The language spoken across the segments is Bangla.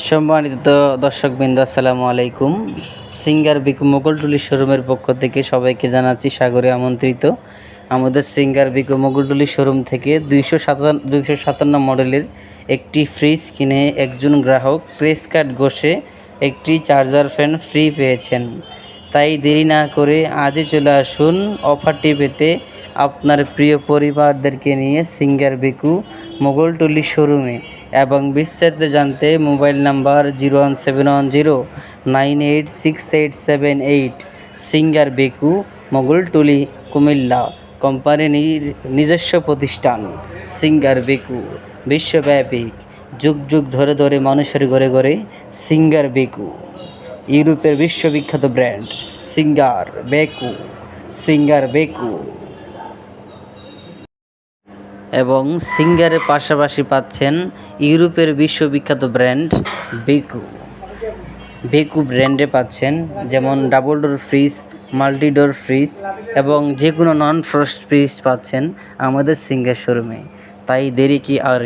সম্মানিত দর্শকবৃন্দ, আসসালামু আলাইকুম। সিঙ্গার বিকু মোগলটুলি শোরুমের পক্ষ থেকে সবাইকে জানাচ্ছি সাগরে আমন্ত্রিত। আমাদের সিঙ্গার বিকু মোগলটুলি শোরুম থেকে 257 মডেলের একটি ফ্রিজ কিনে একজন গ্রাহক প্রেস কার্ড ঘষে একটি চার্জার ফ্যান ফ্রি পেয়েছেন। তাই দেরি না করে আজই চলে আসুন অফারটি পেতে আপনার প্রিয় পরিবারদেরকে নিয়ে সিঙ্গার বিকু মোগলটুলি শোরুমে। এবং বিস্তারিত জানতে মোবাইল নাম্বার 01709868788। সিঙ্গার বিকু মোগলটুলি কুমিল্লা। কোম্পানির নিজস্ব প্রতিষ্ঠান সিঙ্গার বিকু, বিশ্বব্যাপী যুগ যুগ ধরে ধরে মানুষের ঘরে ঘরে সিঙ্গার বিকু। ইউরোপের বিশ্ববিখ্যাত ব্র্যান্ড সিঙ্গার বেকু। সিঙ্গার বেকু এবং সিঙ্গারের পাশাপাশি পাচ্ছেন ইউরোপের বিশ্ববিখ্যাত ব্র্যান্ড বেকু। বেকু ব্র্যান্ডে পাচ্ছেন যেমন double door fridge, multi door fridge এবং যে কোনো নন ফ্রস্ট ফ্রিজ পাচ্ছেন আমাদের সিঙ্গার শোরুমে। তাই দেরি কি আর,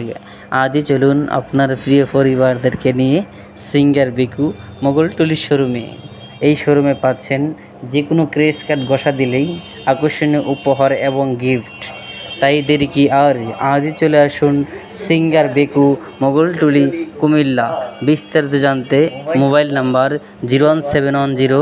আজই চলুন আপনার প্রিয় পরিবারদেরকে নিয়ে সিঙ্গার বেকু মোগলটুলি শোরুমে। এই শোরুমে পাচ্ছেন যে কোনো ক্রেস কার্ড ঘষা দিলেই আকর্ষণীয় উপহার এবং গিফট। তাই দেরি কি আর, আজই চলে আসুন সিঙ্গার বেকু মোগলটুলি কুমিল্লা। বিস্তারিত জানতে মোবাইল নাম্বার 01710